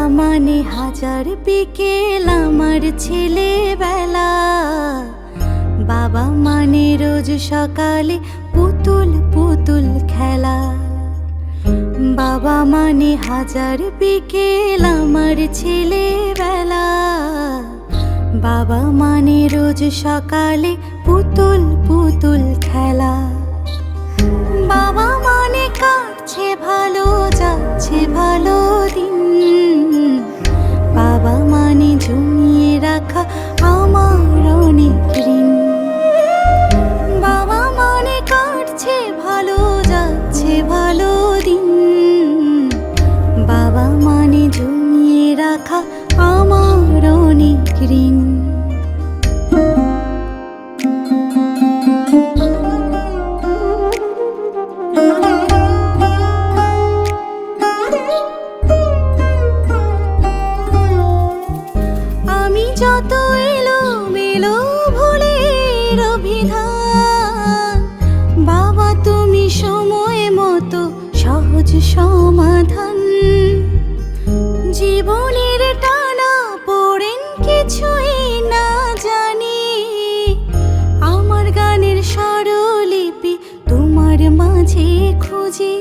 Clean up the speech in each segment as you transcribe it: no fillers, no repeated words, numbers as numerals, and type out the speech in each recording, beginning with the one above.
মানে হাজার বিকেল আমার ছেলেবেলা। বাবা মানে রোজ সকালে পুতুল পুতুল খেলা। বাবা মানে হাজার বিকেল আমার ছেলেবেলা। বাবা মানে রোজ সকালে পুতুল পুতুল খেলা। বাবা মানে কাটছে ভালো, যাচ্ছে ভালো দিন। বাবা মানে জমিয়ে রাখা আমার অনেক ঋণ। বাবা মানে কাটছে ভালো, যাচ্ছে ভালো দিন। বাবা মানে জমিয়ে রাখা আমার অনেক ঋণ। যত এলোমেলো ভুলের অভিধান, বাবা তুমি সময় মতো সহজ সমাধান। জীবনের টানা পড়েন কিছুই না জানি, আমার গানের স্বরলিপি তোমার মাঝে খুঁজি।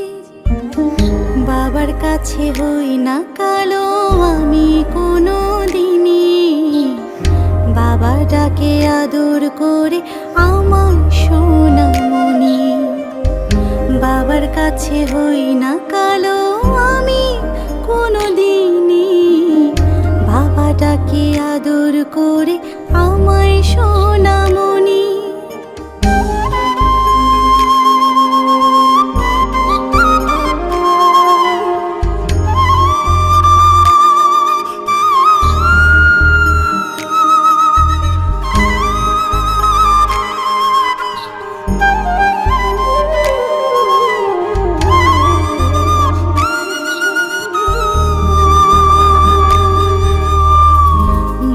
বাবার কাছে হই না কালো আমি কোনো দিনই, বাবা ডাকে আদর করে আমার সোনামণি। বাবার কাছে হই না কালো আমি কোনো দিনই, বাবা ডাকে আদর করে আমায় সোনামণি।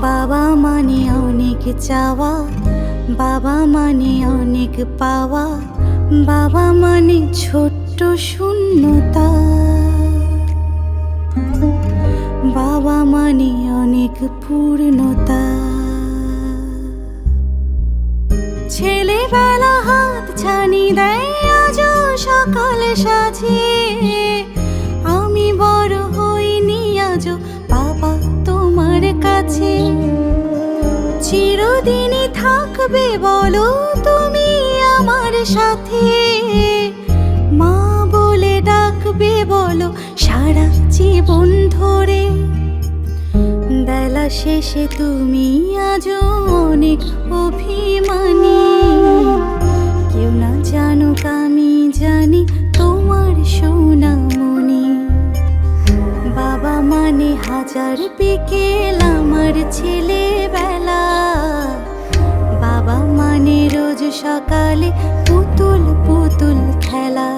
বাবা মানে অনেক চাওয়া, বাবা মানে অনেক পাওয়া। বাবা মানে ছোট্ট শূন্যতা। বাবা মানে অনেক পূর্ণতা। ছেলেবেলা হাত ছানি দেয় আজও সকাল সাজে। আমি বড় হইনি আজও বাবা তোমার কাছে। চিরদিনই থাকবে বলো তুমি আমার সাথে, মা বলে ডাকবে বলো সারা জীবন ধরে। বেলা শেষে তুমি আজও অনেক অভিমানী, কেউ না জানুক আমি জানি তোমার সোনামণি। বাবা মানে হাজার বিকেল আমার ছেলেবেলা। বাবা মানে রোজ সকালে পুতুল পুতুল খেলা।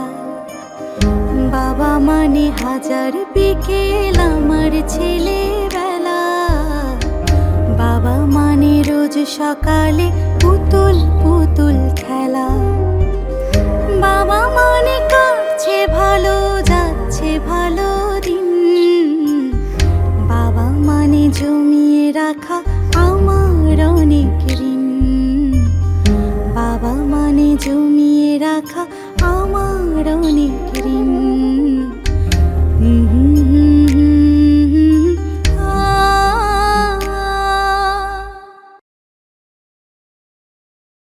বাবা মানে হাজার বিকেল আমার ছেলেবেলা। বাবা মানে রোজ সকালে পুতুল পুতুল খেলা। বাবা মানে কাটছে ভালো, যাচ্ছে ভালো দিন। বাবা মানে জমিয়ে রাখা আমার অনেক ঋণ। বাবা মানে জমিয়ে রাখা আমার অনেক